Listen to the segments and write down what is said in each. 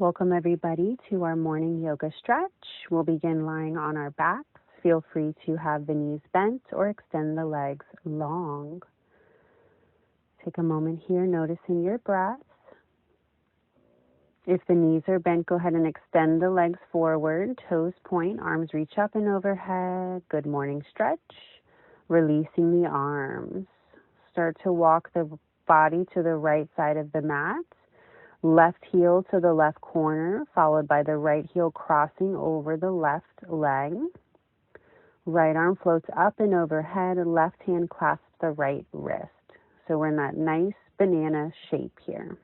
Welcome everybody to our morning yoga stretch. We'll begin lying on our backs. Feel free to have the knees bent or extend the legs long. Take a moment here, noticing your breath. If the knees are bent, go ahead and extend the legs forward, toes point, arms reach up and overhead. Good morning stretch. Releasing the arms. Start to walk the body to the right side of the mat. Left heel to the left corner, followed by the right heel crossing over the left leg. Right arm floats up and overhead, left hand clasps the right wrist. So we're in that nice banana shape here.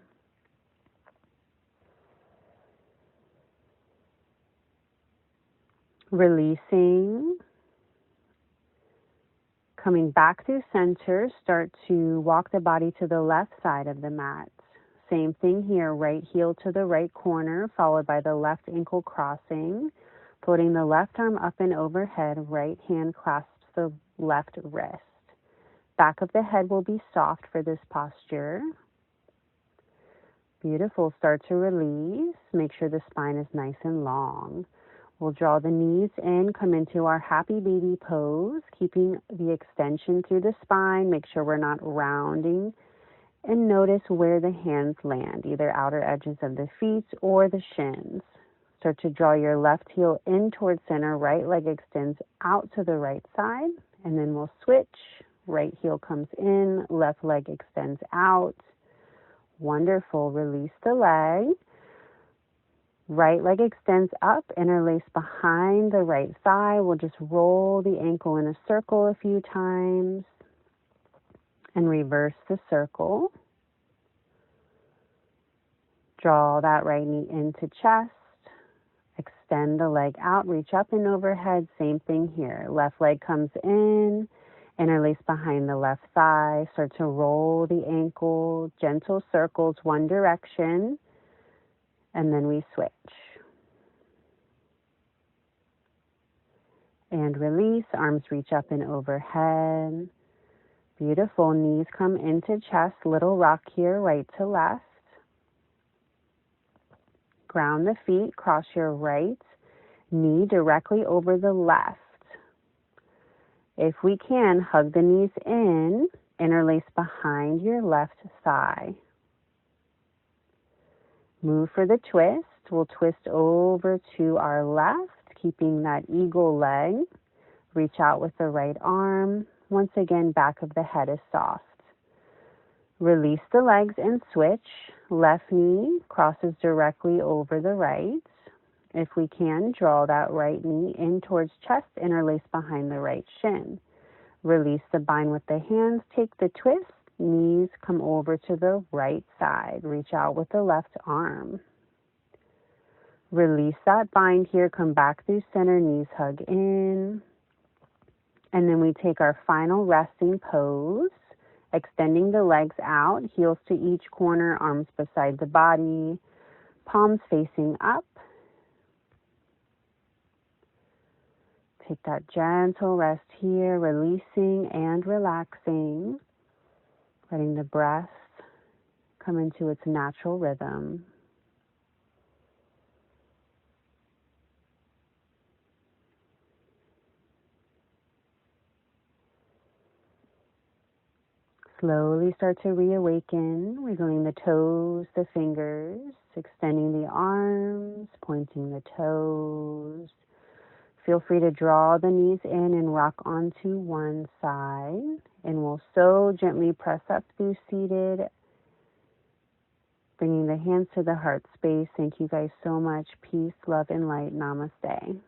Releasing. Coming back through center, start to walk the body to the left side of the mat. Same thing here, right heel to the right corner, followed by the left ankle crossing. Floating the left arm up and overhead, right hand clasps the left wrist. Back of the head will be soft for this posture. Beautiful. Start to release. Make sure the spine is nice and long. We'll draw the knees in, come into our happy baby pose, keeping the extension through the spine. Make sure we're not rounding. And notice where the hands land, either outer edges of the feet or the shins. Start to draw your left heel in towards center, right leg extends out to the right side, and then we'll switch. Right heel comes in, left leg extends out. Wonderful. Release the leg. Right leg extends up, interlace behind the right thigh. We'll just roll the ankle in a circle a few times. And reverse the circle. Draw that right knee into chest. Extend the leg out, reach up and overhead. Same thing here. Left leg comes in, interlace behind the left thigh. Start to roll the ankle, gentle circles one direction, and then we switch. And release, arms reach up and overhead. Beautiful. Knees come into chest, little rock here, right to left. Ground the feet, cross your right knee directly over the left. If we can, hug the knees in, interlace behind your left thigh. Move for the twist. We'll twist over to our left, keeping that eagle leg. Reach out with the right arm. Once again, back of the head is soft. Release the legs and switch. Left knee crosses directly over the right. If we can, draw that right knee in towards chest, interlace behind the right shin. Release the bind with the hands. Take the twist. Knees come over to the right side. Reach out with the left arm. Release that bind here. Come back through center. Knees hug in. And then we take our final resting pose, extending the legs out, heels to each corner, arms beside the body, palms facing up. Take that gentle rest here, releasing and relaxing, letting the breath come into its natural rhythm. Slowly start to reawaken, wiggling the toes, the fingers, extending the arms, pointing the toes. Feel free to draw the knees in and rock onto one side. And we'll so gently press up through seated, bringing the hands to the heart space. Thank you guys so much. Peace, love, and light. Namaste.